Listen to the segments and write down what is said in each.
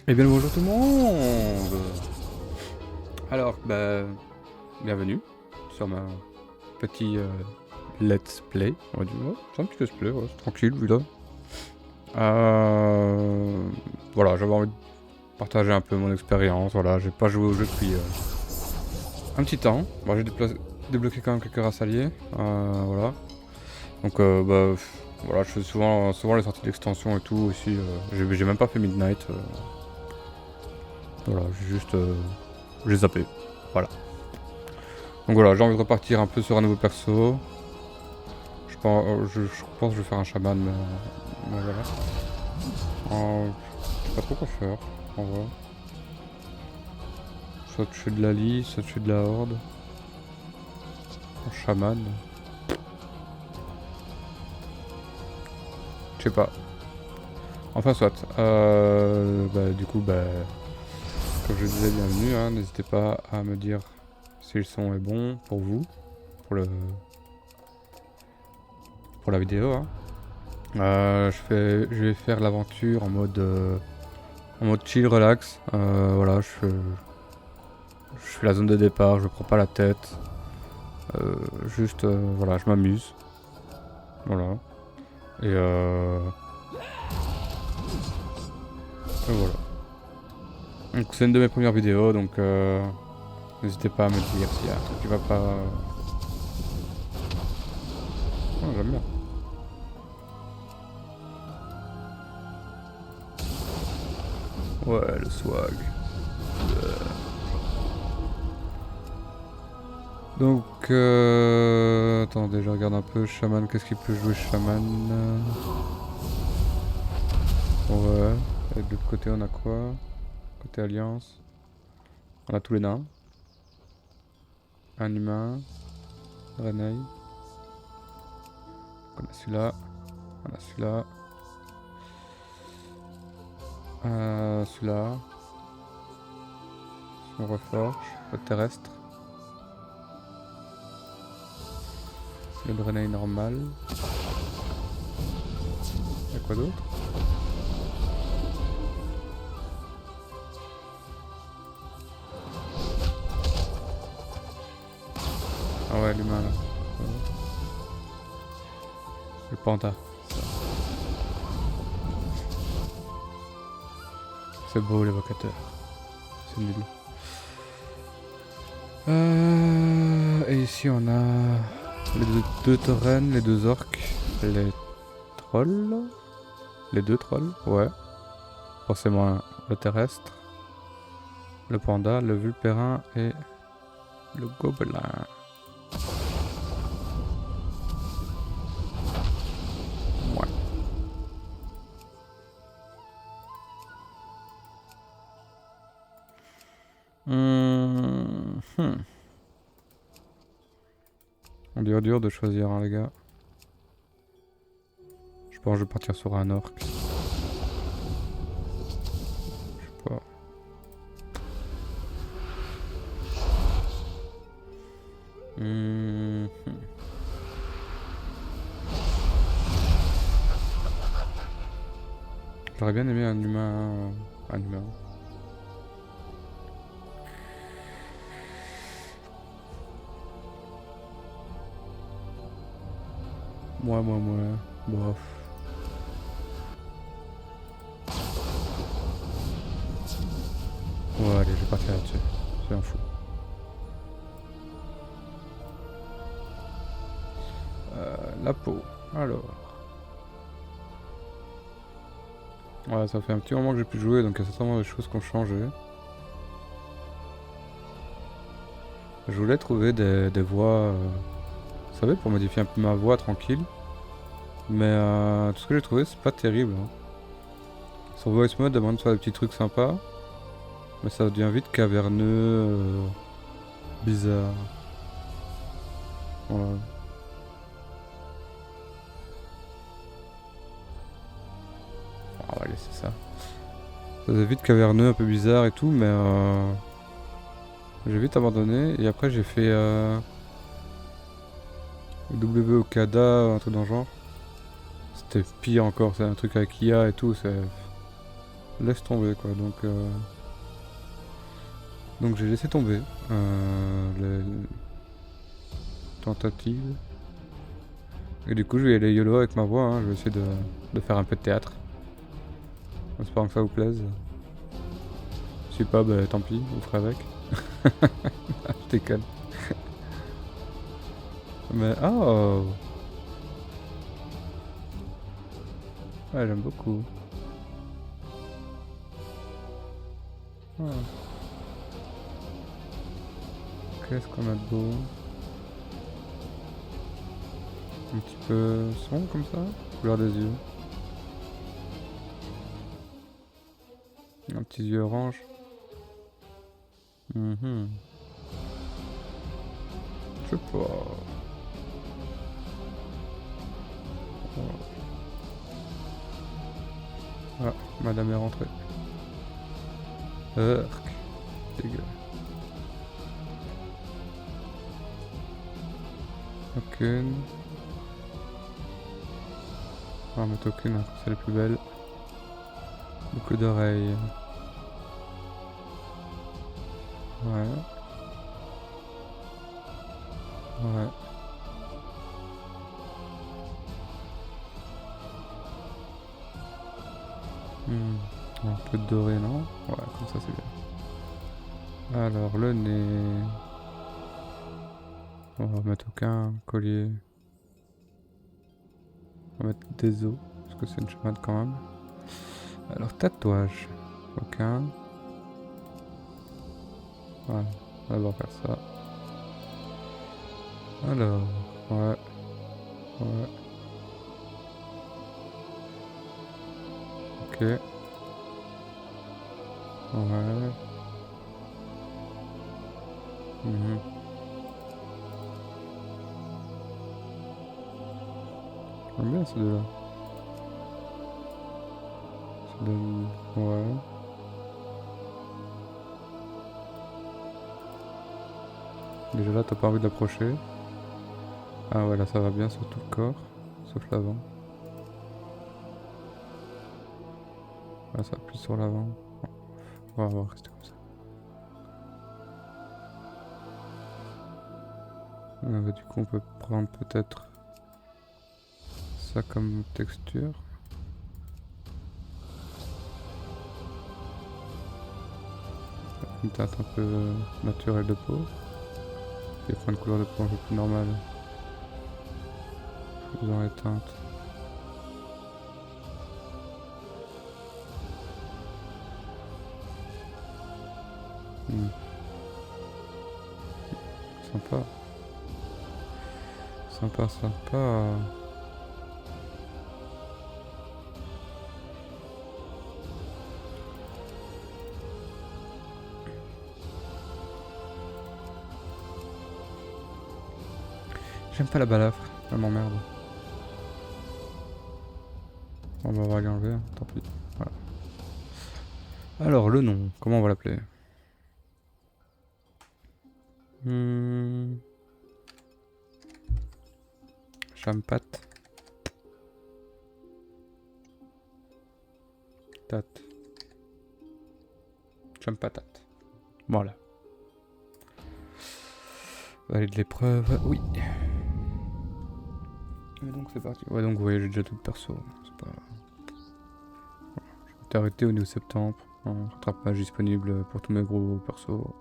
Eh bien bonjour tout le monde. Alors, bienvenue sur ma petit let's play. On va dire, ouais, c'est un petit let's play, ouais, c'est tranquille, vu là. Voilà, j'avais envie de partager un peu mon expérience. Voilà, j'ai pas joué au jeu depuis un petit temps. Bon, j'ai débloqué quand même quelques races alliées. Voilà. Donc, voilà, je fais souvent les sorties d'extension et tout aussi. J'ai même pas fait Midnight. Voilà, j'ai zappé. Voilà. Donc voilà, j'ai envie de repartir un peu sur un nouveau perso. Je pense que je vais faire un chaman, mais voilà. Je sais pas trop quoi faire, en vrai. Soit je fais de la lie, soit je fais de la horde. En chaman. Je sais pas. Enfin soit. Du coup, comme je disais, bienvenue. Hein, n'hésitez pas à me dire si le son est bon pour vous, pour le pour la vidéo. Hein. Je vais faire l'aventure en mode chill, relax. Voilà, je fais la zone de départ, je prends pas la tête. Voilà, je m'amuse. Voilà. Et voilà. Donc c'est une de mes premières vidéos, donc n'hésitez pas à me dire s'il y a un truc qui va pas. Oh, j'aime bien. Ouais, le swag. Donc, attendez, je regarde un peu. Shaman, qu'est-ce qu'il peut jouer, Shaman? Ouais. Et de l'autre côté, on a quoi? Côté Alliance. On a tous les nains. Un humain. Renei. On a celui-là. On a celui-là. Celui-là. On reforge. Le terrestre. Le Draenei normal. Y'a quoi d'autre? Ah ouais, l'humain là. Le panda. C'est beau l'évocateur. C'est nul. Et ici on a les deux taurennes, les deux orques, les trolls. Les deux trolls, ouais. Forcément le terrestre, le panda, le vulpérin et le gobelin. Ouais. On dirait dur de choisir, hein, les gars. Je pense que je vais partir sur un orc. Je sais pas. J'aurais bien aimé un humain. Un humain. Moi. Bof. Ouais, allez, je vais partir là-dessus. C'est un fou. La peau. Alors. Ouais, ça fait un petit moment que j'ai pu jouer, donc il y a certainement des choses qui ont changé. Je voulais trouver des voix, vous savez, pour modifier un peu ma voix tranquille. Mais tout ce que j'ai trouvé, c'est pas terrible. Hein. Sur Voice Mode, demande de faire des petits trucs sympas. Mais ça devient vite caverneux, bizarre. Voilà. Ah, on va laisser ça. Ça devient vite caverneux, un peu bizarre et tout, mais j'ai vite abandonné. Et après, j'ai fait W Okada, un truc dans le genre. C'était pire encore, c'est un truc avec IA et tout, c'est... laisse tomber quoi. Donc j'ai laissé tomber les tentatives. Et du coup je vais aller YOLO avec ma voix, hein. Je vais essayer de faire un peu de théâtre. En espérant que ça vous plaise. Si pas, bah tant pis, vous ferez avec. Je déconne. Mais oh, ouais, j'aime beaucoup. Ah. Qu'est-ce qu'on a de beau? Un petit peu sombre comme ça, couleur des yeux. Un petit yeux orange. Je sais pas. Ah, madame est rentrée. Dégueu. Aucune. On va mettre aucune, hein, c'est la plus belle. Beaucoup d'oreilles. Ouais. Ouais. Un peu de doré, non? Ouais, comme ça c'est bien. Alors, le nez. On va mettre aucun collier. On va mettre des os, parce que c'est une chamade quand même. Alors, tatouage. Aucun. Ouais, on va faire ça. Alors, ouais. Ouais. Ok. Ouais. J'aime bien ces deux-là. Ça donne... Ouais. Déjà là, t'as pas envie de l'approcher. Ah ouais, là ça va bien sur tout le corps, sauf l'avant. Là ça appuie sur l'avant. On va rester comme ça. Bah, du coup on peut prendre peut-être ça comme texture. Une teinte un peu naturelle de peau. Et prendre une couleur de peau un peu plus normale. Dans les teintes. Sympa. Sympa, sympa. J'aime pas la balafre, elle m'emmerde. On va lui enlever, hein, tant pis. Voilà. Alors le nom, comment on va l'appeler? Champat. Tat. Champatat. Voilà. Valide l'épreuve, oui. Et donc c'est parti. Ouais, donc vous voyez, j'ai déjà tout le perso. C'est pas... Voilà. Je vais arrêté au niveau septembre. Un rattrapage disponible pour tous mes gros persos.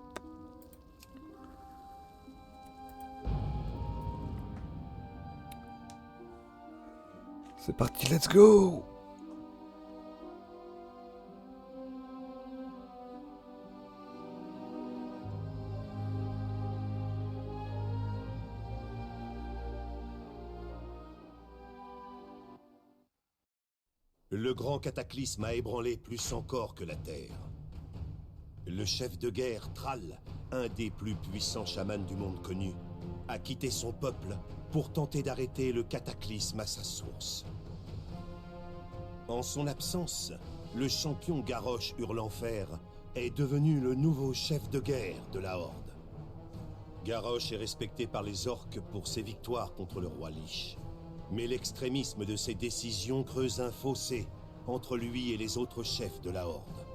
C'est parti, let's go! Le grand cataclysme a ébranlé plus encore que la Terre. Le chef de guerre, Thrall, un des plus puissants chamans du monde connu, a quitté son peuple pour tenter d'arrêter le cataclysme à sa source. En son absence, le champion Garrosh Hurlenfer est devenu le nouveau chef de guerre de la Horde. Garrosh est respecté par les orques pour ses victoires contre le roi Lich. Mais l'extrémisme de ses décisions creuse un fossé entre lui et les autres chefs de la Horde.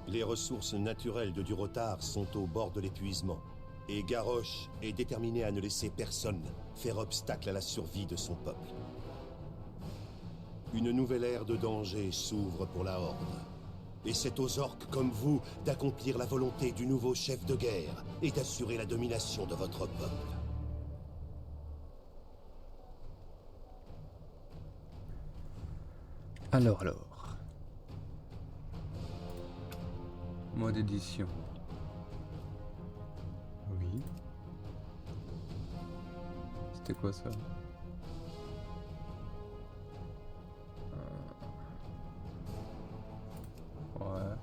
Les ressources naturelles de Durotar sont au bord de l'épuisement, et Garrosh est déterminé à ne laisser personne faire obstacle à la survie de son peuple. Une nouvelle ère de danger s'ouvre pour la Horde. Et c'est aux orques comme vous d'accomplir la volonté du nouveau chef de guerre et d'assurer la domination de votre peuple. Alors. Mode édition. Oui. C'était quoi ça? Ouais.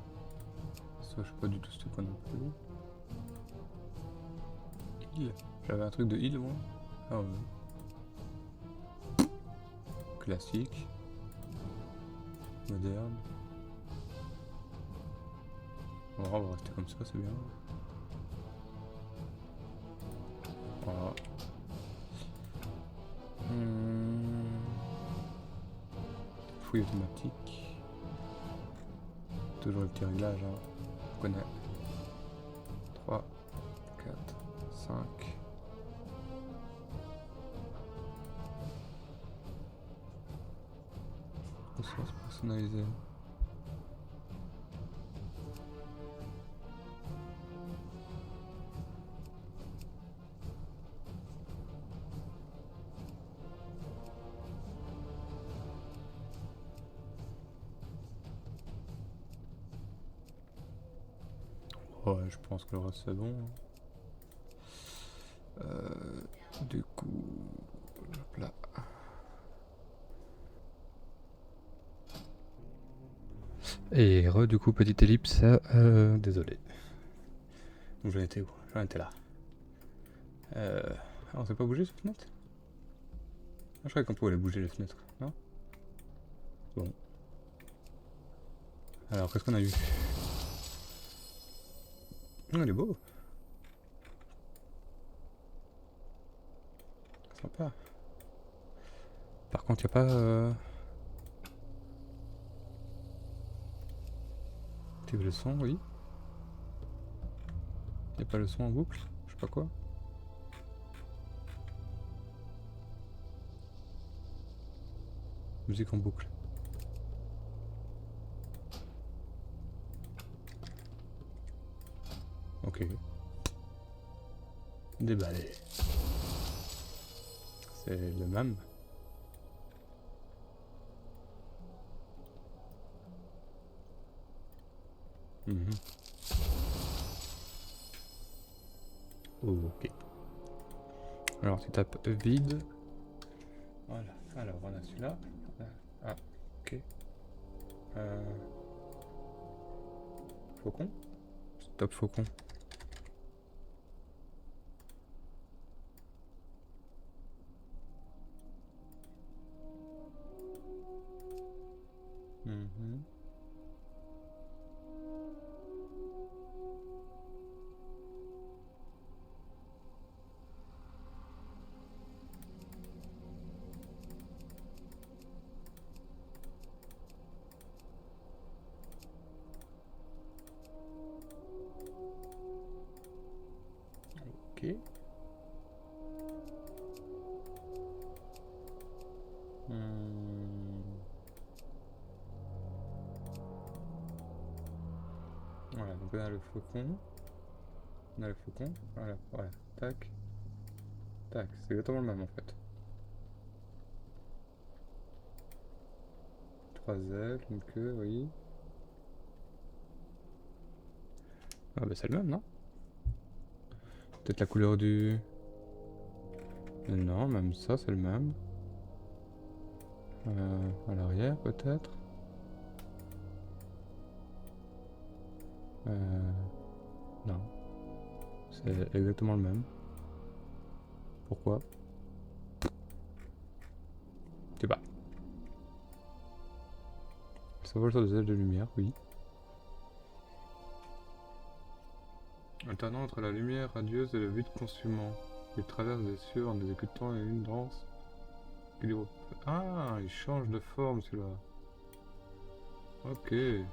Ça, je sais pas du tout c'était quoi non plus. Heal. J'avais un truc de heal, moi. Ah ouais. Classique. Moderne. Bon, on va rester comme ça, c'est bien. Voilà. Fouille automatique. Toujours le petit réglage, hein. On connaît. 3, 4, 5. Ressources personnalisées. Ouais, je pense que le reste c'est bon. Du coup, hop là. Et du coup, petite ellipse, désolé. Donc j'en étais où? J'en étais là. On s'est pas bougé cette fenêtre? Je croyais qu'on pouvait les bouger les fenêtres, non? Bon. Alors, qu'est-ce qu'on a eu? Oh, il est beau. Sympa. Par contre, y a pas... Activer le son, oui. Y a pas le son en boucle? Je sais pas quoi. Musique en boucle. Ok. Déballé. C'est le même. Ok. Alors tu tapes vide. Voilà. Alors on a celui-là. Ah, ok. Faucon. Stop faucon. Ok. Voilà, donc on a le faucon. On a le faucon. Voilà, voilà. Tac. Tac. C'est exactement le même en fait. 3 ailes, une queue, oui. Ah bah c'est le même, non? Peut-être la couleur du... Non, même ça c'est le même. À l'arrière peut-être. Non. C'est exactement le même. Pourquoi? Je sais pas. Ça vole sur des ailes de lumière, oui. Alternant entre la lumière radieuse et le vide consumant. Il traverse des cieux en exécutant une danse Ah, il change de forme celui-là. Ok. C'est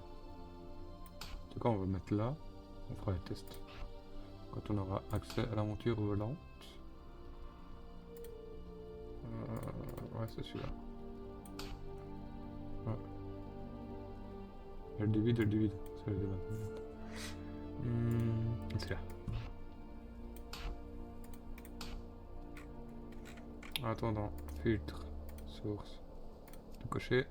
quoi, on va le mettre là. On fera les tests. Quand on aura accès à la monture volante. Ouais, c'est celui-là. Ouais. Elle le divide. C'est le débat. C'est là. Attendant, filtre, source, tout coché.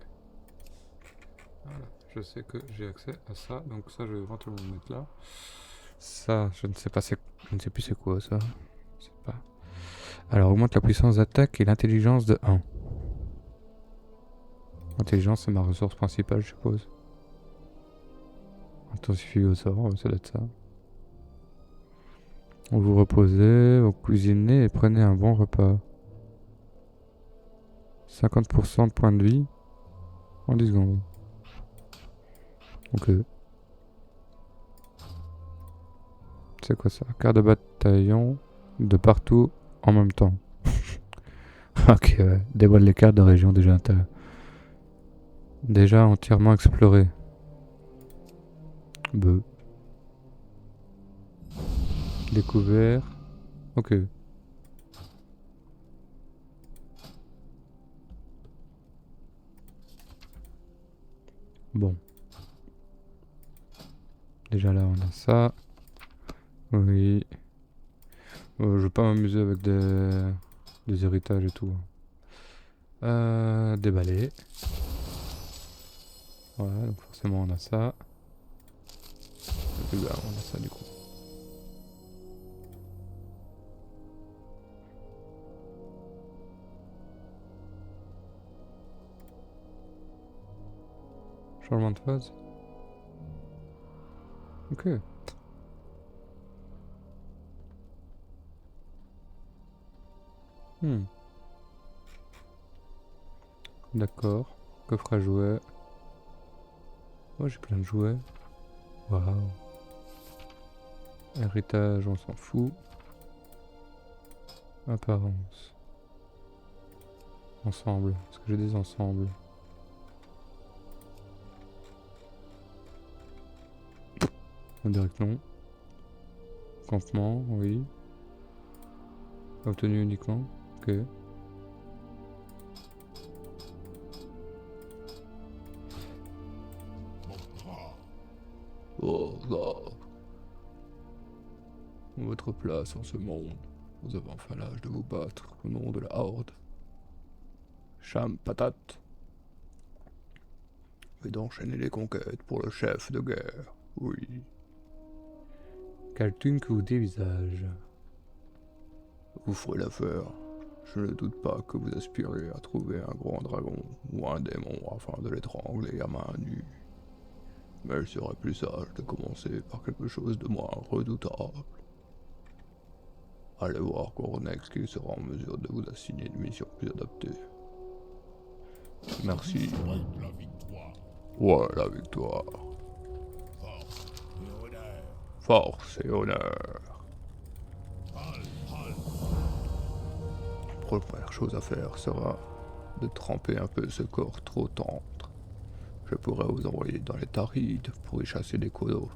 Voilà, je sais que j'ai accès à ça, donc ça je vais éventuellement le mettre là. Ça, je ne sais pas, je ne sais plus c'est quoi ça. Je sais pas. Alors augmente la puissance d'attaque et l'intelligence de 1. Intelligence c'est ma ressource principale je suppose. Intensifie au sort, ça doit être ça. Vous reposez, vous cuisinez et prenez un bon repas. 50% de points de vie en 10 secondes. Ok. C'est quoi ça? Quart de bataillon de partout en même temps. Ok, ouais. Dévoile les cartes de région déjà entièrement explorées. Beuh. Découvert. Ok. Bon. Déjà là, on a ça. Oui. Je vais pas m'amuser avec des héritages et tout. Déballer. Voilà, donc forcément on a ça. Et là, on a ça du coup. Changement de phase. Ok. D'accord. Coffre à jouets. Oh, j'ai plein de jouets. Waouh. Héritage, on s'en fout. Apparence. Ensemble. Est-ce que j'ai des ensembles? On dirait que non. Campement, oui. Obtenu uniquement. Ok. Oh là. Votre place en ce monde. Vous avez enfin l'âge de vous battre au nom de la Horde. Cham patate. Et d'enchaîner les conquêtes pour le chef de guerre. Oui. Caltune que vous dévisage. Vous ferez l'affaire. Je ne doute pas que vous aspirez à trouver un grand dragon ou un démon afin de l'étrangler à main nue. Mais il serait plus sage de commencer par quelque chose de moins redoutable. Allez voir Coronex qui sera en mesure de vous assigner une mission plus adaptée. Merci. Ouais, la victoire. Force et honneur. La première chose à faire sera de tremper un peu ce corps trop tendre. Je pourrais vous envoyer dans les Tarides pour y chasser des codos.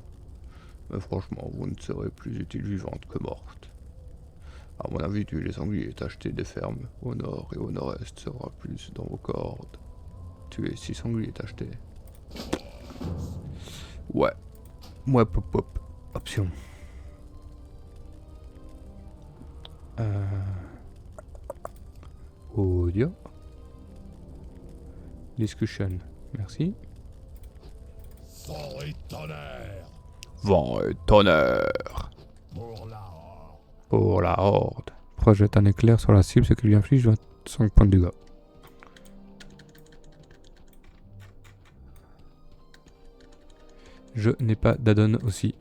Mais franchement, vous ne serez plus utile vivante que morte. À mon avis, tuer les sangliers et acheter des fermes au nord et au nord-est sera plus dans vos cordes. Tuer 6 sangliers achetés. Ouais. Ouais, pop pop. Option. Audio. Discussion. Merci. Vent et tonnerre. Vent et tonnerre. Pour la horde. Projette un éclair sur la cible, ce qui lui inflige 25 points de dégâts. Je n'ai pas d'addon aussi.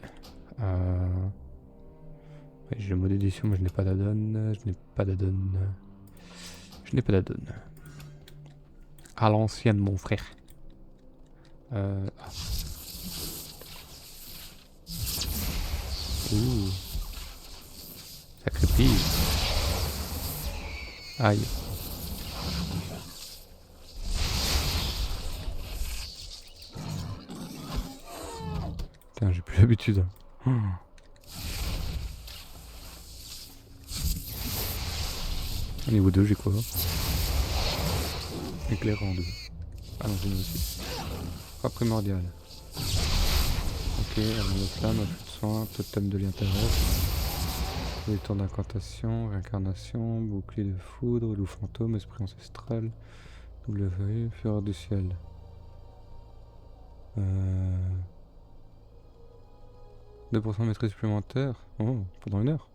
J'ai le mode édition, mais je n'ai pas d'addon. Je n'ai pas d'addon. Je n'ai pas d'addon. À l'ancienne, mon frère. Ouh. Sacré pige. Aïe. d'habitude. Oh. Au niveau 2, j'ai quoi? Éclairant en 2. Ah non, c'est niveau 6. Pas primordial. Ok, arme de flamme, afflux de soin, totem de lien terrestre. Les tours d'incantation, réincarnation, bouclier de foudre, loup fantôme, esprit ancestral, double feuille, fureur du ciel. 2% de maîtrise supplémentaire. Oh, pendant 1 heure.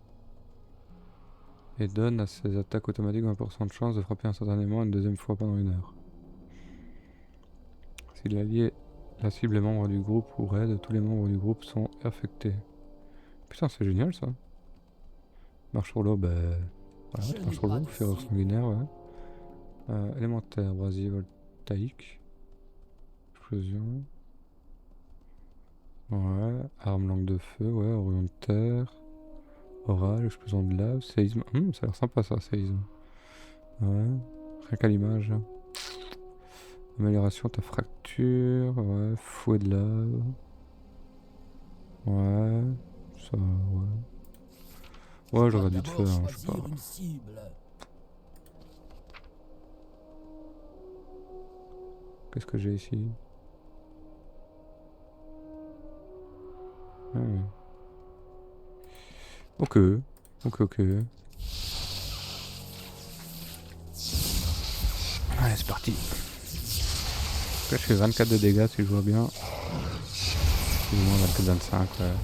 Et donne à ses attaques automatiques 20% de chance de frapper instantanément une deuxième fois pendant 1 heure. Si l'allié, la cible est membre du groupe ou raid, tous les membres du groupe sont affectés. Putain, c'est génial ça. Marche sur l'eau, bah. Voilà, marche sur l'eau, fureur sanguinaire, ouais. Élémentaire, brasier voltaïque. Explosion. Ouais, arme langue de feu, ouais, orion de terre. Orage, explosion de lave, séisme. Ça a l'air sympa ça, séisme. Ouais, rien qu'à l'image. Amélioration ta fracture, ouais, fouet de lave. Ouais, ça, ouais. Ouais, j'aurais dû te faire, hein, je sais pas. Qu'est-ce que j'ai ici? Ah, oui. Ok, ok. Allez, c'est parti. Là, je fais 24 de dégâts si je vois bien. Plus ou moins 24-25, ouais.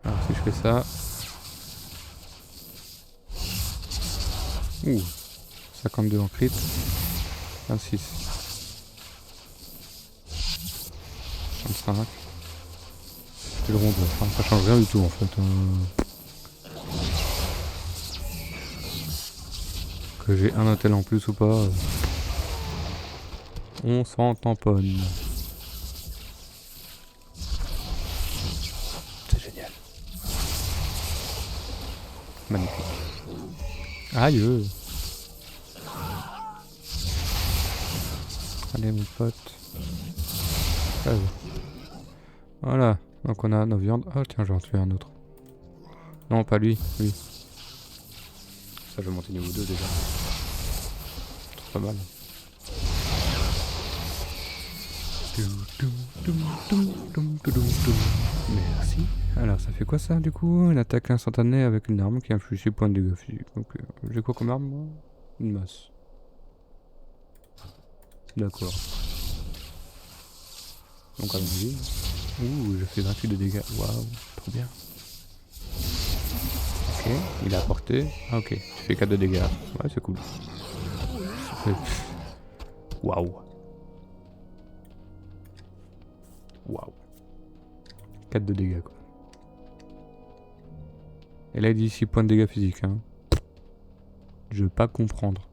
Alors, si je fais ça. Ouh, 52 en crit. 26. 25. C'est le rond, enfin, ça change rien du tout en fait. Que j'ai un hôtel en plus ou pas, on s'en tamponne. C'est génial. Magnifique. Aïe. Allez mon pote. Allez. Voilà. Donc on a nos viandes. Oh tiens, je vais en tuer un autre. Non, pas lui. Lui. Ça, je vais monter niveau 2 déjà. C'est pas mal. Merci. Alors ça fait quoi ça du coup? Une attaque instantanée avec une arme qui inflige 6 points de dégâts physiques. Donc j'ai quoi comme arme moi? Une masse. D'accord. Donc allons-y. Ouh, je fais 28 de dégâts. Waouh, trop bien. Ok, il a apporté. Ah ok, tu fais 4 de dégâts. Ouais, c'est cool. Waouh. Waouh. 4 de dégâts quoi. Et là il dit 6 points de dégâts physiques. Hein. Je veux pas comprendre.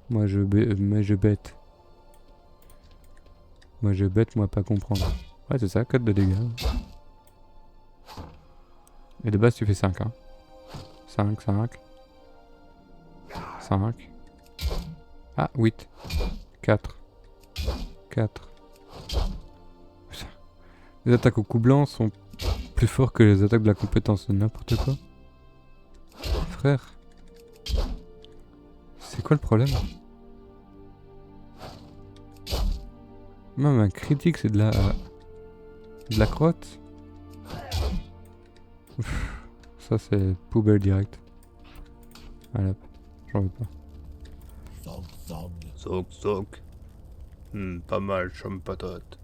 Moi je bête. Moi je bête, moi pas comprendre. Ouais c'est ça, 4 de dégâts. Et de base tu fais 5 hein. 5. 5. Ah 8. 4. Putain. Les attaques au coup blanc sont plus fortes que les attaques de la compétence de n'importe quoi. Frère. C'est quoi le problème? Même un critique c'est de la crotte. Ça c'est poubelle direct. Allez hop, j'en veux pas. Soc. Pas mal, chum patate.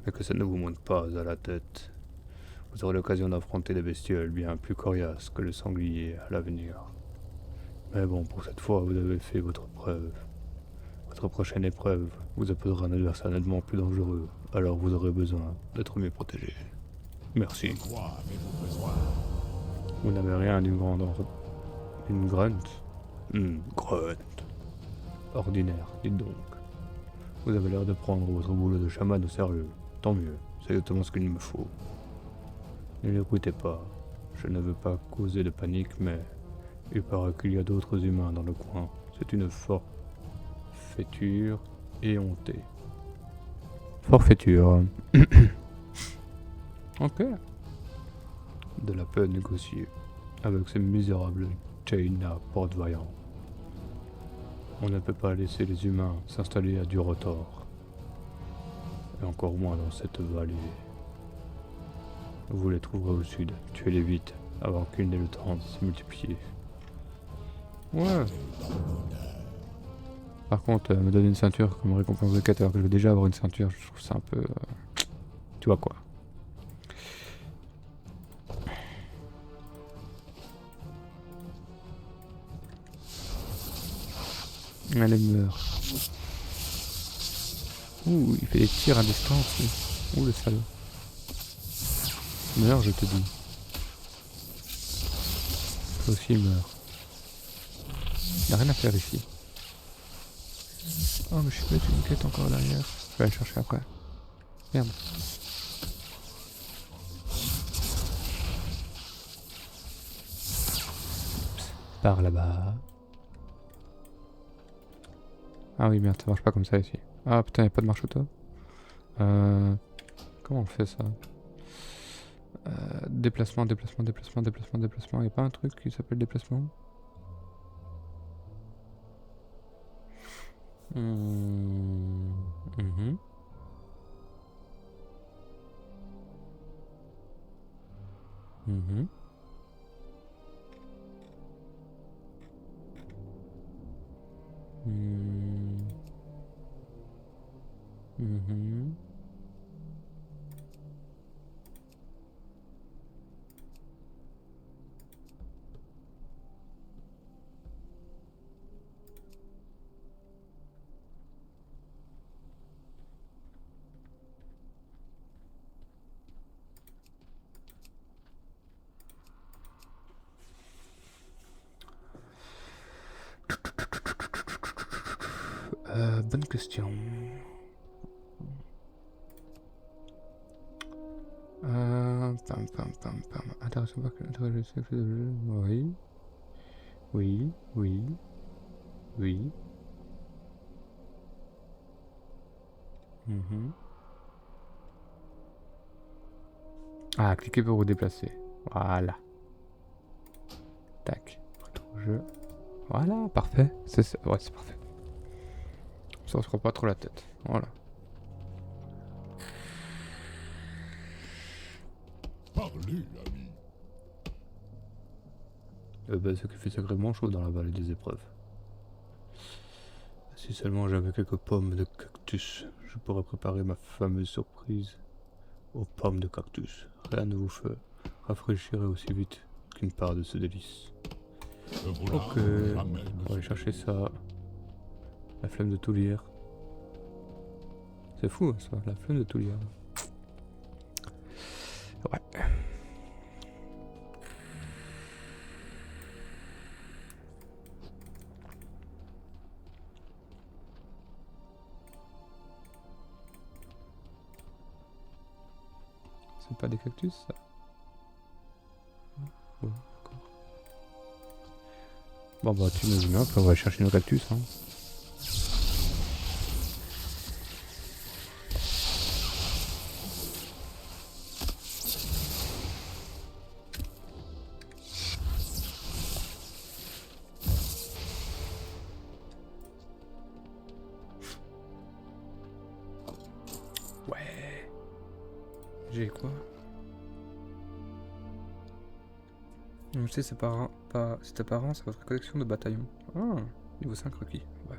Mais que ça ne vous monte pas à la tête. Vous aurez l'occasion d'affronter des bestioles bien plus coriaces que le sanglier à l'avenir. Mais bon, pour cette fois, vous avez fait votre preuve. Votre prochaine épreuve vous apposera un adversaire nettement plus dangereux, alors vous aurez besoin d'être mieux protégé. Merci. Vous n'avez rien d'une grande une grunt. Grunt. Ordinaire, dites donc. Vous avez l'air de prendre votre boulot de chaman au sérieux. Tant mieux, c'est exactement ce qu'il me faut. Ne l'écoutez pas. Je ne veux pas causer de panique, mais il paraît qu'il y a d'autres humains dans le coin. C'est une forfaiture éhontée. Forfaiture. Ok. De la peine négociée avec ces misérables Jaina porte-vaillant. On ne peut pas laisser les humains s'installer à Durotor. Et encore moins dans cette vallée. Vous les trouverez au sud. Tuez-les vite, avant qu'ils n'aient le temps de se multiplier. Ouais. Par contre, me donner une ceinture comme récompense de quête alors que je veux déjà avoir une ceinture, je trouve ça un peu... tu vois quoi. Allez, meurt. Ouh, il fait des tirs à distance, lui. Ouh, le salaud. Meurs, je te dis. Toi aussi, meurs. Il n'y a rien à faire ici. Oh, mais je suis bête, une quête encore derrière. Je vais aller chercher après. Merde. Par là-bas. Ah oui, merde, ça marche pas comme ça ici. Ah putain, y'a pas de marche auto. Comment on fait ça? Déplacement, déplacement, déplacement, déplacement, déplacement. Y'a pas un truc qui s'appelle déplacement? Mhm. Mhm. Mhm. Mhm. Bonne question. Pam pam pam pam. Intéressant pas que je sais que oui. Oui, oui, oui. Mhm. Ah, cliquez pour vous déplacer. Voilà. Tac. Retour au jeu. Voilà, parfait. Ouais, c'est parfait. Ça on se prend pas trop la tête. Voilà. Parlez, l'ami. Ce qui fait sacrément chaud dans la vallée des épreuves. Si seulement j'avais quelques pommes de cactus, je pourrais préparer ma fameuse surprise aux pommes de cactus. Rien ne vous fait rafraîchir aussi vite qu'une part de ce délice. Voilà, Ok, ramène on va aller chercher ça. La flemme de tout lire. C'est fou hein, ça, la flemme de tout lire. Ouais. C'est pas des cactus ça? Bon, d'accord. Bon bah tu nous humains, après on va aller chercher nos cactus hein. Ouais. J'ai quoi? C'est ses parents, pas c'est tes parents, c'est votre collection de bataillons. Ah, niveau 5 requis. Ouais.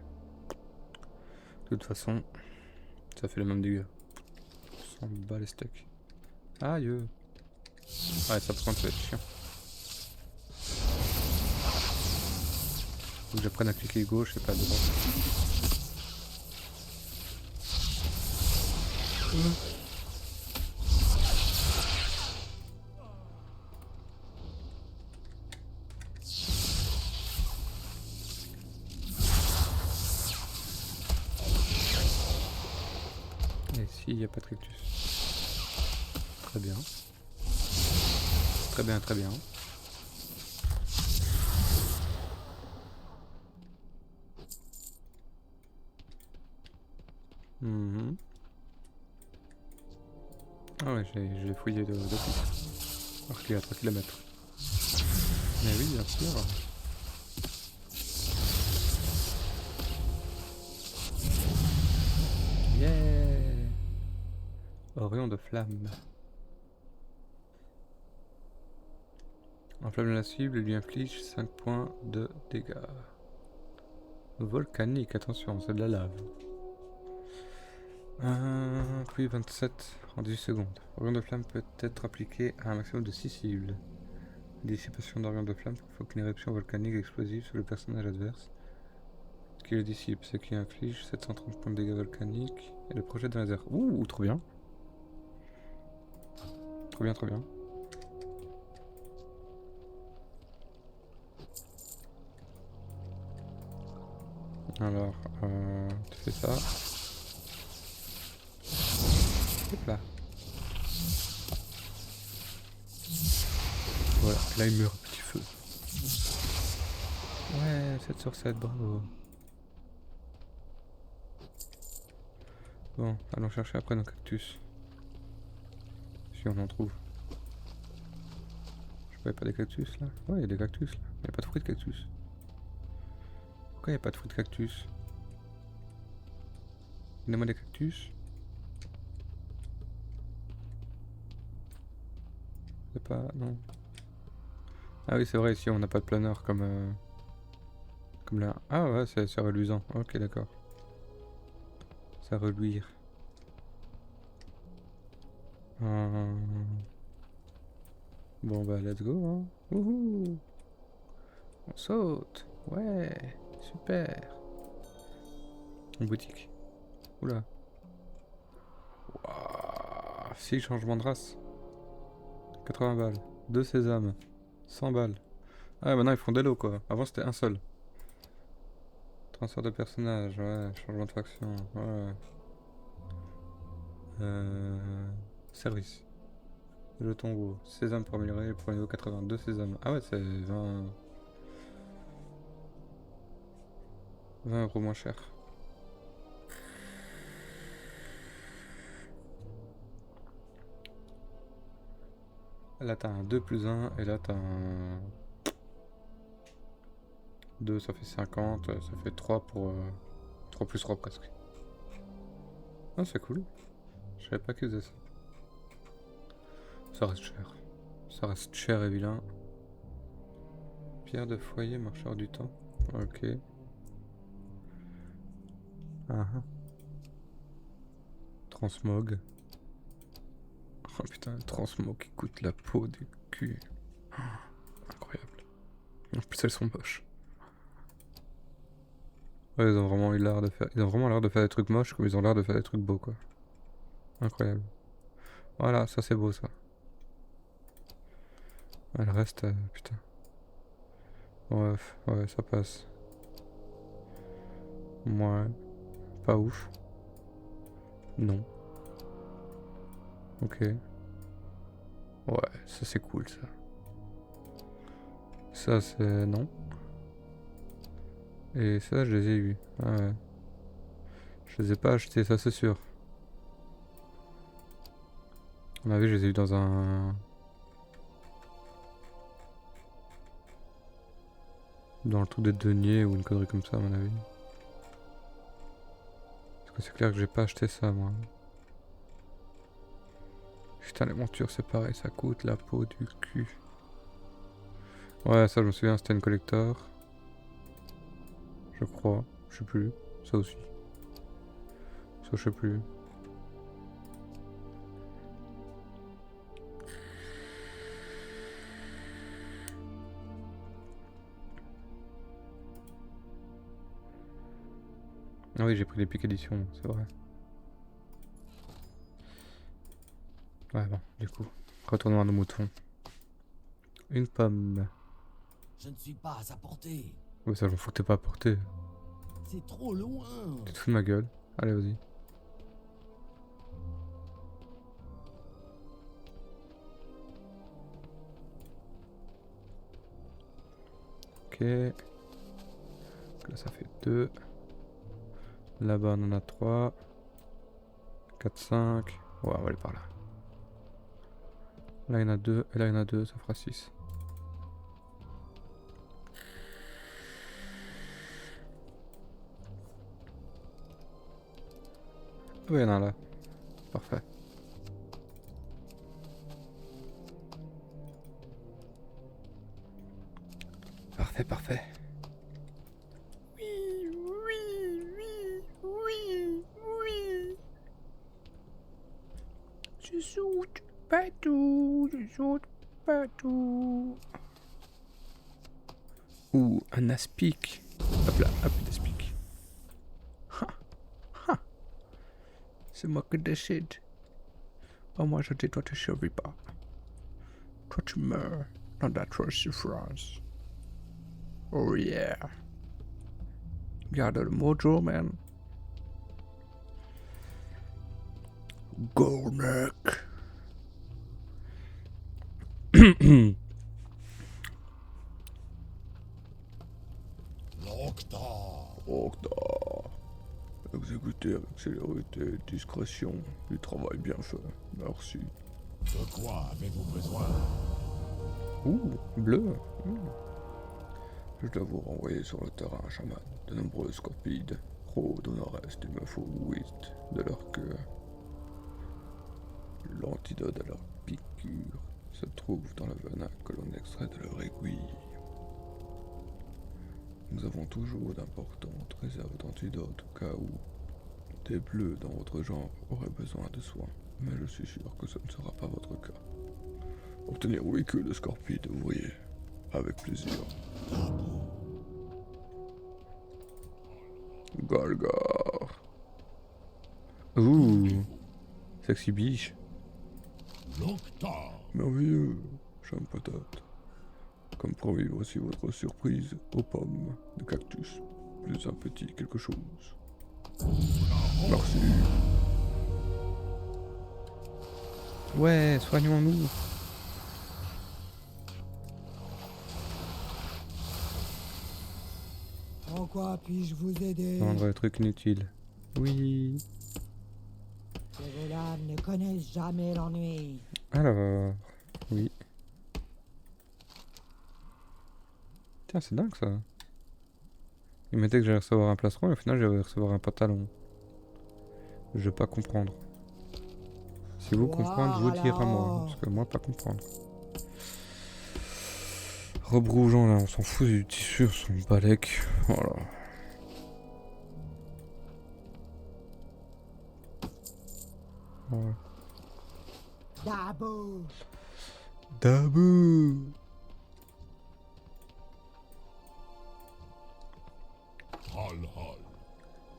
De toute façon, ça fait le même dégâts. On s'en bat les steaks. Aïe. Ouais, ça par contre ça va être chiant. Faut que j'apprenne à cliquer gauche et pas droite. Et si, il n'y a pas de cactus. Très bien. Très bien, très bien. Mhm. Ah ouais, je l'ai fouillé d'office. Alors qu'il est à 3 km. Mais oui, bien sûr. Yeah! Orion de flamme. Enflamme la cible et lui inflige 5 points de dégâts. Volcanique, attention, c'est de la lave. Puis 27 en 18 secondes. Orion de flamme peut être appliqué à un maximum de 6 cibles. Dissipation d'Orion de flamme provoque une éruption volcanique explosive sur le personnage adverse. Ce qui le dissipe, ce qui inflige 730 points de dégâts volcaniques et le projette dans les airs. Ouh, trop bien. Trop bien, trop bien. Alors, tu fais ça. Hop là. Voilà, là il meurt, petit feu. Ouais, 7 sur 7, bravo. Bon, allons chercher après nos cactus. Si on en trouve. Je croyais pas des cactus là. Ouais, il y a des cactus là. Il n'y a pas de fruits de cactus. Pourquoi il n'y a pas de fruits de cactus? Donnez-moi des cactus. C'est pas... non. Ah oui, c'est vrai, ici on n'a pas de planeur comme... comme là. Ah ouais, c'est reluisant. Ok, d'accord. Ça reluire. Bon bah, let's go, hein. Wouhou! On saute. Ouais, super. En boutique. Oula. Waouh, 6 changements de race. 80 balles. 2 sésames. 100 balles. Ah ouais, maintenant ils font des lots quoi. Avant c'était un seul. Transfert de personnage, ouais. Changement de faction, ouais. Service. Le tombeau. Sésame pour améliorer pour niveau 82 sésames. Ah ouais, c'est 20 € moins cher. Là t'as un 2 plus 1 et là t'as un 2, ça fait 50, ça fait 3 pour 3 plus 3 presque. Ah c'est cool. Je savais pas qu'ils faisaient ça. Ça reste cher. Ça reste cher et vilain. Pierre de foyer, marcheur du temps. Ok. Transmog. Oh putain, le transmog qui coûte la peau du cul. Incroyable. En plus elles sont moches. Ouais, ils ont vraiment eu l'air de faire. Ils ont vraiment l'air de faire des trucs moches comme ils ont l'air de faire des trucs beaux quoi. Incroyable. Voilà, ça c'est beau ça. Ouais, le reste, putain. Ouais, ouais, ça passe. Ouais. Pas ouf. Non. Ok. Ouais, ça c'est cool ça. Ça c'est non. Et ça je les ai eus. Ah ouais. Je les ai pas achetés, ça c'est sûr. On avait, je les ai eus dans un... dans le truc des deniers ou une connerie comme ça à mon avis. Parce que c'est clair que j'ai pas acheté ça moi. Putain les montures c'est pareil, ça coûte la peau du cul. Ouais ça je me souviens c'était une collector. Je crois, je sais plus. Ça aussi. Ça je sais plus. Ah oui j'ai pris les piques éditions, c'est vrai. Ouais bon, du coup, retournons à nos moutons. Une pomme. Je ne suis pas à sa portée. Ouais ça j'en fous que t'es pas apporté. C'est trop loin. Tu te fous de ma gueule. Allez vas-y. Ok. Donc là ça fait 2. Là-bas on en a 3. 4, 5. Ouais on va aller par là. Là il y en a 2, et là il y en a 2, ça fera 6. Oui, il y en a un là. Parfait. Parfait, parfait. Je saute partout, je saute partout. Ouh, un aspic. Hop là, hop, un aspic. Ha, ha. C'est moi qui décide. Oh, moi je dis, toi tu survis pas. Toi tu meurs dans d'atroces souffrances. Oh yeah. Garde le mojo, man. Golnek. L'Octar. Octa. Exécuté avec célérité et discrétion. Du travail bien fait. Merci. De quoi avez-vous besoin? Ouh, bleu. Je dois vous renvoyer sur le terrain, chaman. De nombreux scorpides rôdent au nord-est. Il me faut 8 de leur queue. L'antidote à leur piqûre se trouve dans le venin que l'on extrait de leur aiguille. Nous avons toujours d'importantes réserves d'antidotes au cas où des bleus dans votre genre auraient besoin de soins, mais je suis sûr que ce ne sera pas votre cas. Obtenir 8 queues de scorpides, ouvrier, avec plaisir. Golgar. Ouh, sexy biche. L'Octar. Merveilleux, j'aime patate. Comme promis, voici votre surprise aux pommes de cactus. Plus un petit quelque chose. Merci. Ouais, soignons-nous. En quoi puis-je vous aider? Vendre des trucs inutiles. Oui. Ces voleurs ne connaissent jamais l'ennui. Alors, oui. Tiens, c'est dingue ça. Il mettait que j'allais recevoir un plastron et au final j'allais recevoir un pantalon. Je vais pas comprendre. Si vous comprenez, vous dire à moi. Parce que moi, pas comprendre. Rebrougeons là, on s'en fout du tissu, on s'en balèque. Voilà. Voilà. Dabo. Dabou. Hal Hal.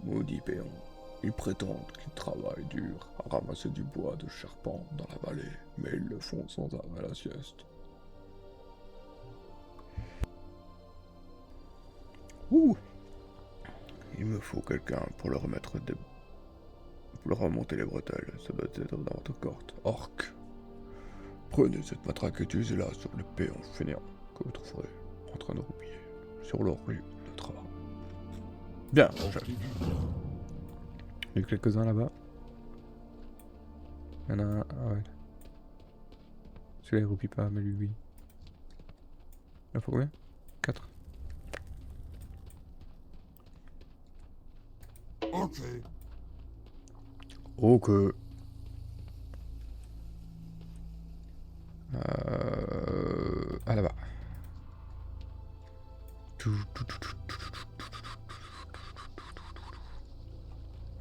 Maudit péon. Ils prétendent qu'ils travaillent dur à ramasser du bois de charpente dans la vallée, mais ils le font sans arrêt la sieste. Ouh. Il me faut quelqu'un pour leur remettre des... pour leur remonter les bretelles. Ça doit être dans votre corde. Orc. Prenez cette matraque et utilisez-la sur le péon fainéant que vous trouverez en train de roupiller sur leur lieu de travail. Bien, chef. Il y a quelques-uns là-bas. Il y en a un. Ah ouais. Celui-là il roupille pas, mais lui oui. Il en faut combien 4. Ok. Ok. Ah là-bas.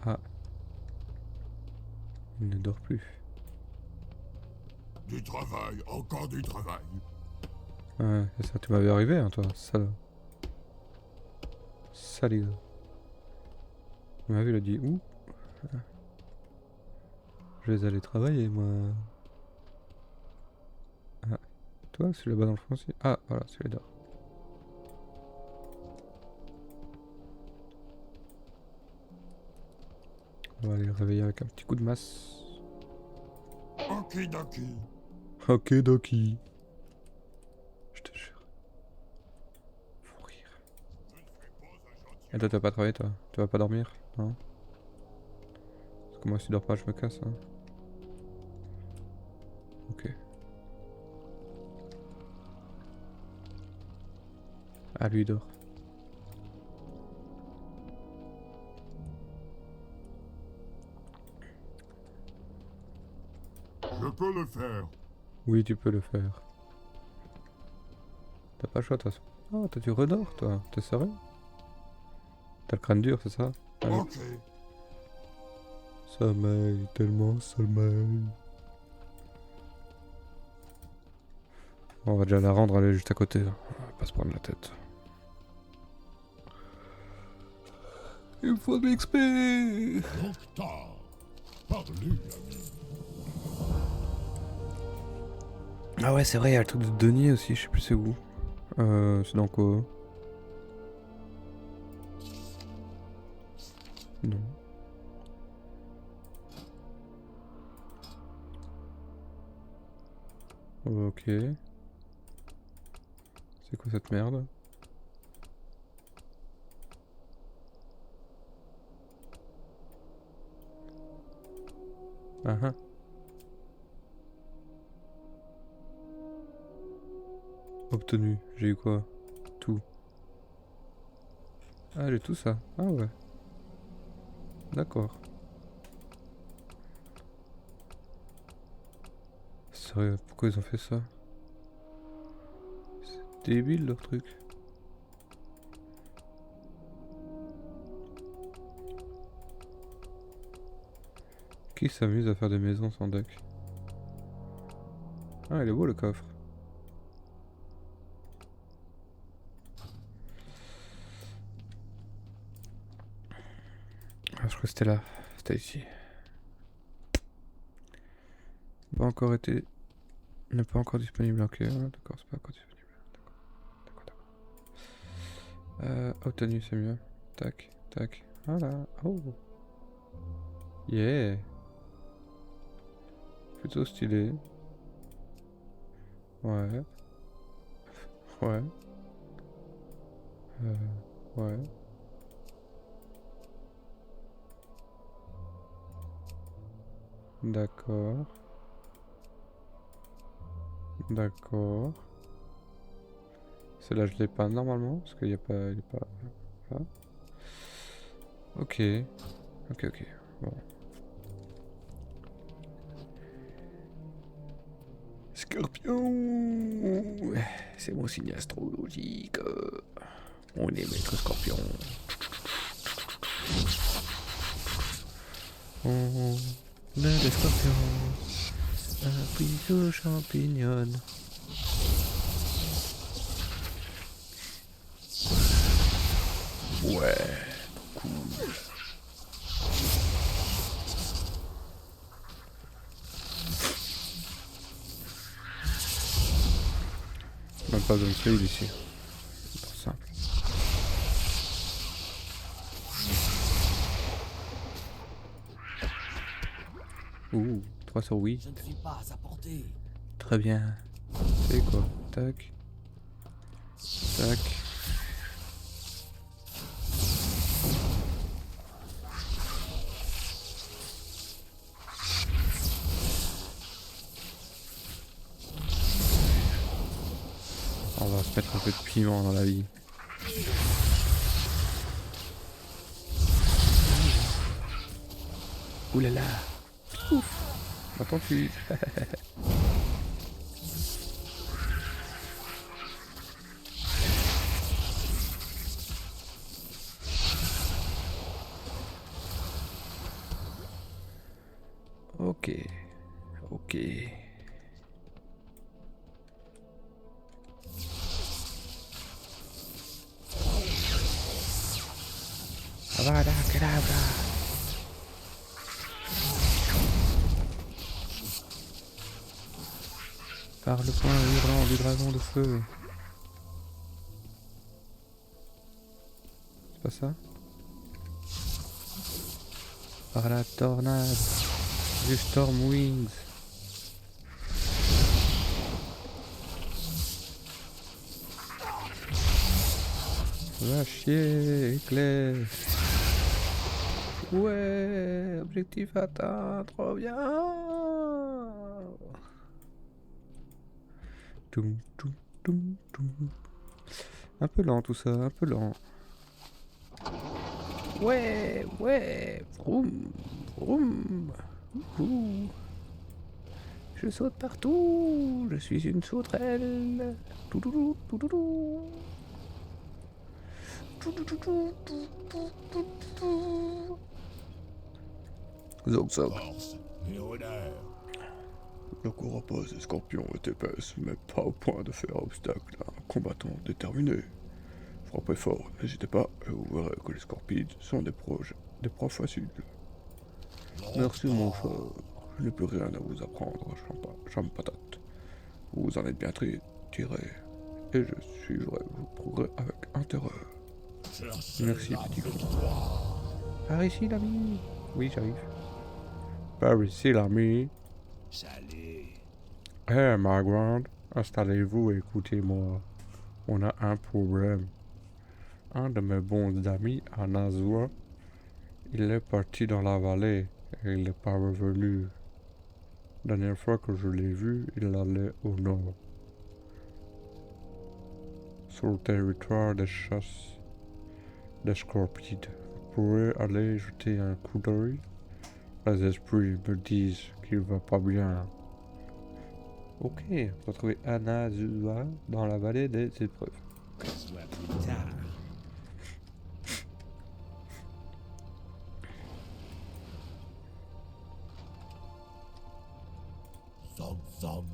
Ah. Il ne dort plus. Du travail, encore du travail. Ouais, c'est ça, tu m'avais arrivé, hein, toi, salaud. Saligo. Tu m'avais dit où? Je vais aller travailler, moi. Ah. Toi, celui là-bas dans le fond aussi. Ah, voilà, celui-là dort. On va aller le réveiller avec un petit coup de masse. Okidoki. Ok, Doki. Je te jure. Faut rire. Et toi, tu vas pas travailler, toi? Tu vas pas dormir? Non? Parce que moi, si tu dors pas, je me casse. Hein. Ok. Ah, lui il dort. Je peux le faire. Oui, tu peux le faire. T'as pas le choix, de toute façon. Oh, toi tu redors, toi. T'es sérieux? T'as le crâne dur, c'est ça? Ah oui. Ok. Sommeil, tellement sommeil. On va déjà la rendre, elle est juste à côté. On va pas se prendre la tête. Il me faut de l'XP. Lok'tar. Parlez, ami. Ah ouais, c'est vrai, il y a le truc de denier aussi, je sais plus c'est où. C'est dans quoi? Non. Ok. C'est quoi cette merde? Ah ah. Obtenu. J'ai eu quoi? Tout. Ah, j'ai tout ça. Ah ouais. D'accord. Sérieux, pourquoi ils ont fait ça? C'est débile leur truc. Qui s'amuse à faire des maisons sans deck? Ah, il est beau le coffre. Ah, je crois que c'était là. C'était ici. Pas encore été... N'est pas encore disponible. Ok, ouais, d'accord, c'est pas encore disponible. D'accord, d'accord. Obtenu, c'est mieux. Tac, tac. Voilà. Oh. Yeah. Plutôt stylé. Ouais. Ouais. Ouais. D'accord. D'accord. Celle-là, je l'ai pas normalement, parce qu'il n'y a pas... Il est pas... Là. Ok. Ok, ok. Bon. Scorpion! C'est mon signe astrologique. On est maître scorpion. On a des scorpions. Un pigeon champignon. Ouais. Cool. Même pas besoin de feuilles ici. C'est simple. Ouh, 3 sur 8. Je ne suis pas à portée. Très bien. C'est quoi? Tac. Tac. On va se mettre un peu de piment dans la vie. Ouh là là. Ouf. Attends-tu. Ok. Ok. Avada Kedavra. Par le point hurlant du dragon de feu. C'est pas ça? Par la tornade du Stormwings. Va chier, éclair. Ouais, objectif atteint, trop bien. Toum, toum, toum, toum. Un peu lent tout ça, un peu lent. Ouais, ouais, vroom, vroom. Ouh. Je saute partout, je suis une sauterelle. Toudoudou, toudoudou. Toudoudou, toudoudou. Zog zog. Force et honneur. La carapace des scorpions est épaisse, mais pas au point de faire obstacle à un combattant déterminé. Frappez fort, n'hésitez pas, et vous verrez que les scorpides sont des proies faciles. Merci mon cher, je n'ai plus rien à vous apprendre, Champatate. Vous en êtes bien tiré, et je suivrai vos progrès avec intérêt. Merci petit con. Par ici l'ami. Oui j'arrive. Par ici l'ami. Salut. Hey my grand, installez-vous et écoutez-moi. On a un problème. Un de mes bons amis à Nazua, il est parti dans la vallée et il n'est pas revenu. La dernière fois que je l'ai vu, il allait au nord. Sur le territoire des chasses des scorpides. Vous pourrez aller jeter un coup d'œil. Les esprits me disent qu'il va pas bien. Ok, retrouver Anazua dans la vallée des épreuves. On se voit plus tard. Zog Zog.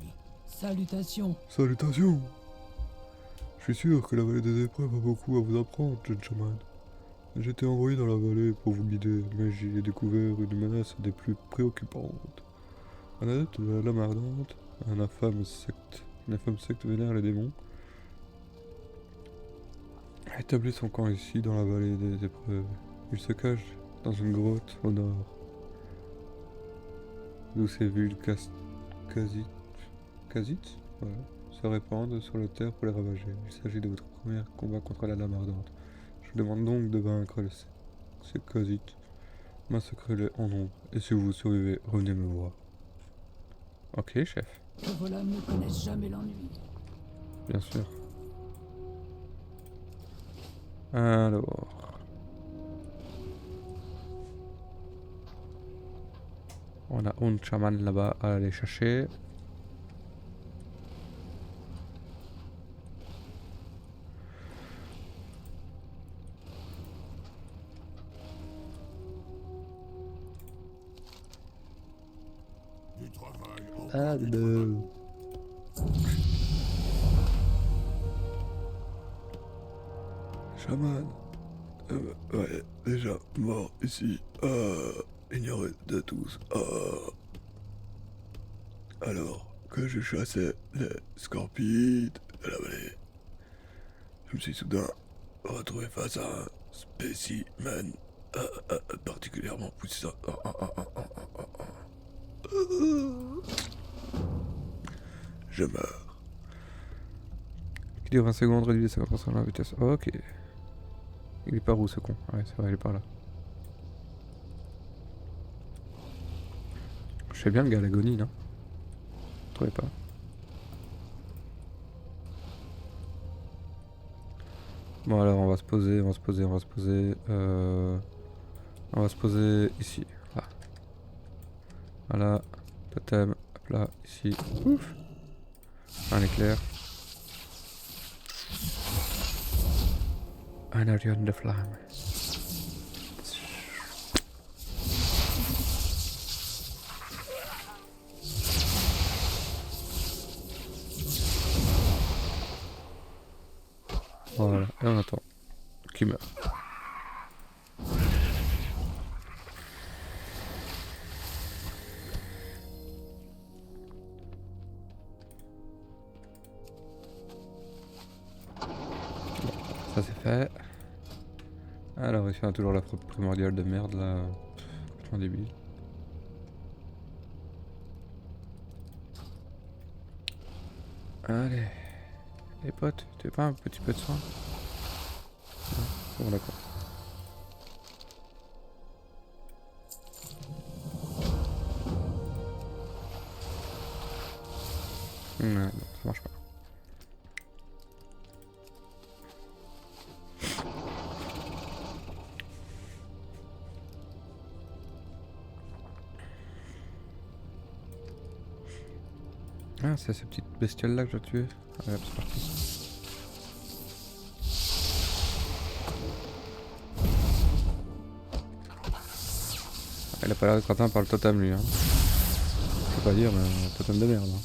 Salutations. Salutations. Je suis sûr que la vallée des épreuves a beaucoup à vous apprendre, jeune chaman. J'ai été envoyé dans la vallée pour vous guider, mais j'y ai découvert une menace des plus préoccupantes. Un adepte de la lame ardente, une infâme secte vénère les démons, a établi son camp ici dans la vallée des épreuves. Il se cache dans une grotte au nord, d'où ces villes casites se répandent sur la terre pour les ravager. Il s'agit de votre premier combat contre la lame ardente. Je vous demande donc de vaincre ces casites, massacrez-les en nombre, et si vous survivez, revenez me voir. Ok, chef. Que vos lames ne connaissent jamais l'ennui. Bien sûr. Alors. On a un chaman là-bas à aller chercher. Du travail encore Ah, du non. Chaman, ouais, déjà mort ici, ignoré de tous. Alors que je chassais les scorpides de la vallée, je me suis soudain retrouvé face à un spécimen particulièrement puissant. Je meurs. Qui dure 20 secondes, réduit de 50% la vitesse. Ok. Il est par où ce con? Ouais, c'est vrai, il est par là. Je sais bien le gars à l'agonie, non? Vous trouvez pas? Bon alors on va se poser, on va se poser ici. Là. Voilà. Totem, hop là, ici. Ouf. Un éclair. Un avion de flamme. Voilà, et on attend qu'il meurt. Ça c'est fait. Alors ici on a toujours la fraude primordiale de merde là. Complètement débile. Allez. Les potes, tu veux pas un petit peu de soin? Non. Bon d'accord. Non, ça marche pas. c'est ces petites bestioles là que je dois tuer. Allez hop, c'est parti. Il a pas l'air d'être atteint par le totem lui. Hein. Je peux pas dire, mais un totem de merde. Hein.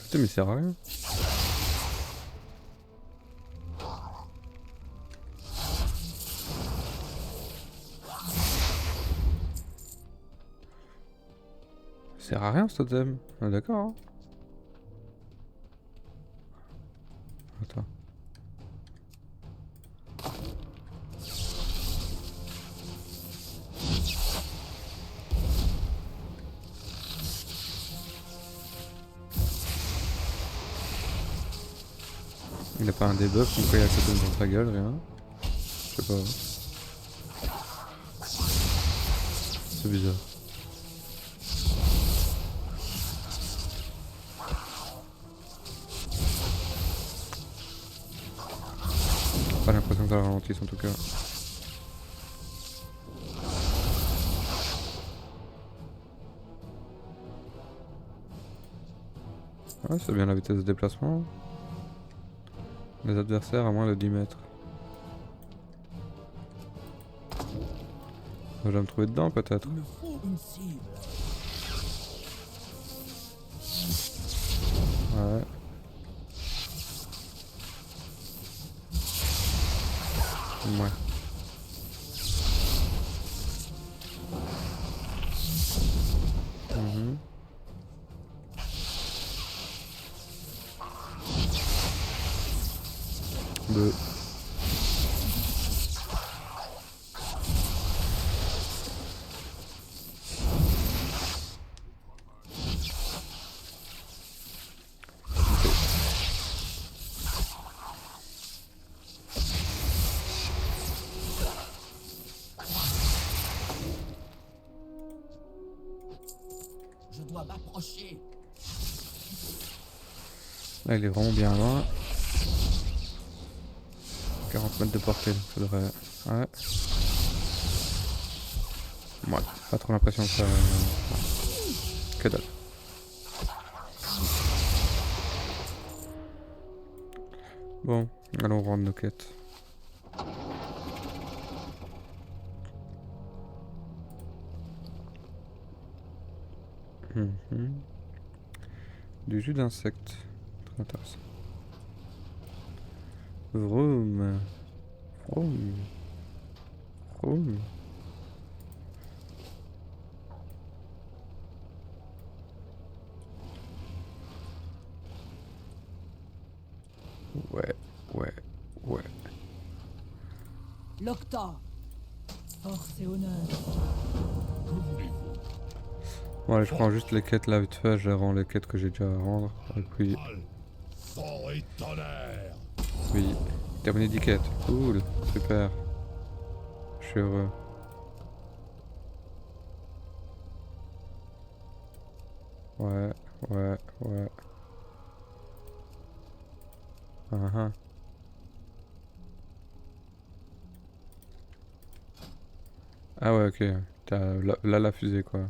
Putain, mais il sert à rien. Ça sert à rien ce totem. Ah, d'accord. Hein. Attends. Il a pas un debuff comme quoi il y a le totem dans sa gueule, rien. Je sais pas. C'est bizarre. Pas l'impression que ça ralentisse en tout cas. Ouais, c'est bien la vitesse de déplacement. Les adversaires à moins de 10 mètres. Je vais me trouver dedans peut-être. Il me faut une cible. Ouais. Ouais. Mhm. Deux. Je dois m'approcher. Là il est vraiment bien loin. 40 mètres de portée, donc ça devrait... Ouais. Ouais, pas trop l'impression que ça... Que dalle. Bon, allons rendre nos quêtes. Mhm. Du jus d'insectes. Très intéressant. Vroom. Vroom. Vroom. Ouais, ouais, ouais. Locta. Force et honneur. Que voulez-vous? Bon allez, je prends juste les quêtes là vite fait, je rends les quêtes que j'ai déjà à rendre. Et puis, Mal, sang et tonnerre. oui. Terminé 10 quêtes. Cool, super. Je suis heureux. Ouais, ouais, ouais. Ah ah. Ah ouais, ok. T'as là la fusée quoi.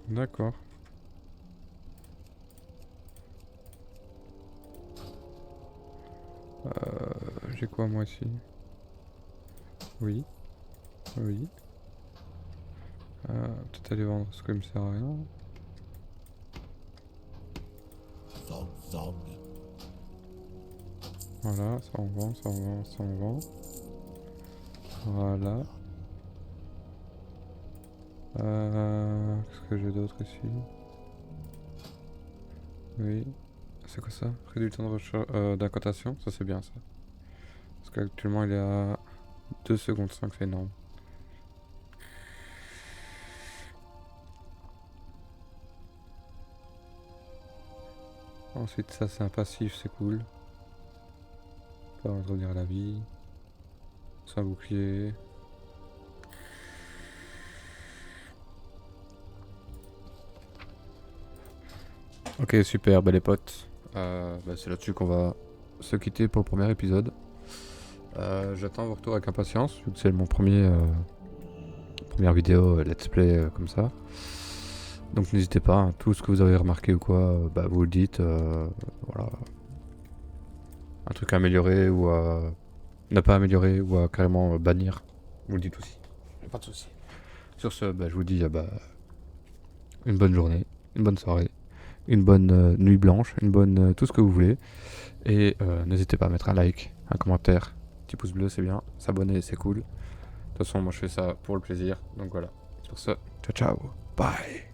D'accord. J'ai quoi moi ici? Oui. Oui. Peut-être aller vendre ce qui me sert à rien. Zang, zang. Voilà, ça en vend, ça en vend, ça en vend. Voilà. Qu'est-ce que j'ai d'autre ici? Oui. C'est quoi ça? Réduit le temps de d'incantation, ça c'est bien ça. Parce qu'actuellement il est à 2 secondes 5, c'est énorme. Ensuite ça c'est un passif, c'est cool. Ça va revenir à la vie. C'est un bouclier. Ok, super, les potes. C'est là-dessus qu'on va se quitter pour le premier épisode. J'attends vos retours avec impatience, vu que c'est mon première vidéo let's play comme ça. Donc n'hésitez pas, hein, tout ce que vous avez remarqué ou quoi, vous le dites. Voilà. Un truc à améliorer ou à ne pas améliorer ou à carrément bannir, vous le dites aussi. Y'a pas de soucis. Sur ce, je vous dis une bonne journée, une bonne soirée, une bonne nuit blanche, une bonne tout ce que vous voulez. Et n'hésitez pas à mettre un like, un commentaire, un petit pouce bleu, c'est bien. S'abonner, c'est cool. De toute façon, moi je fais ça pour le plaisir. Donc voilà. Sur ce, ciao ciao. Bye.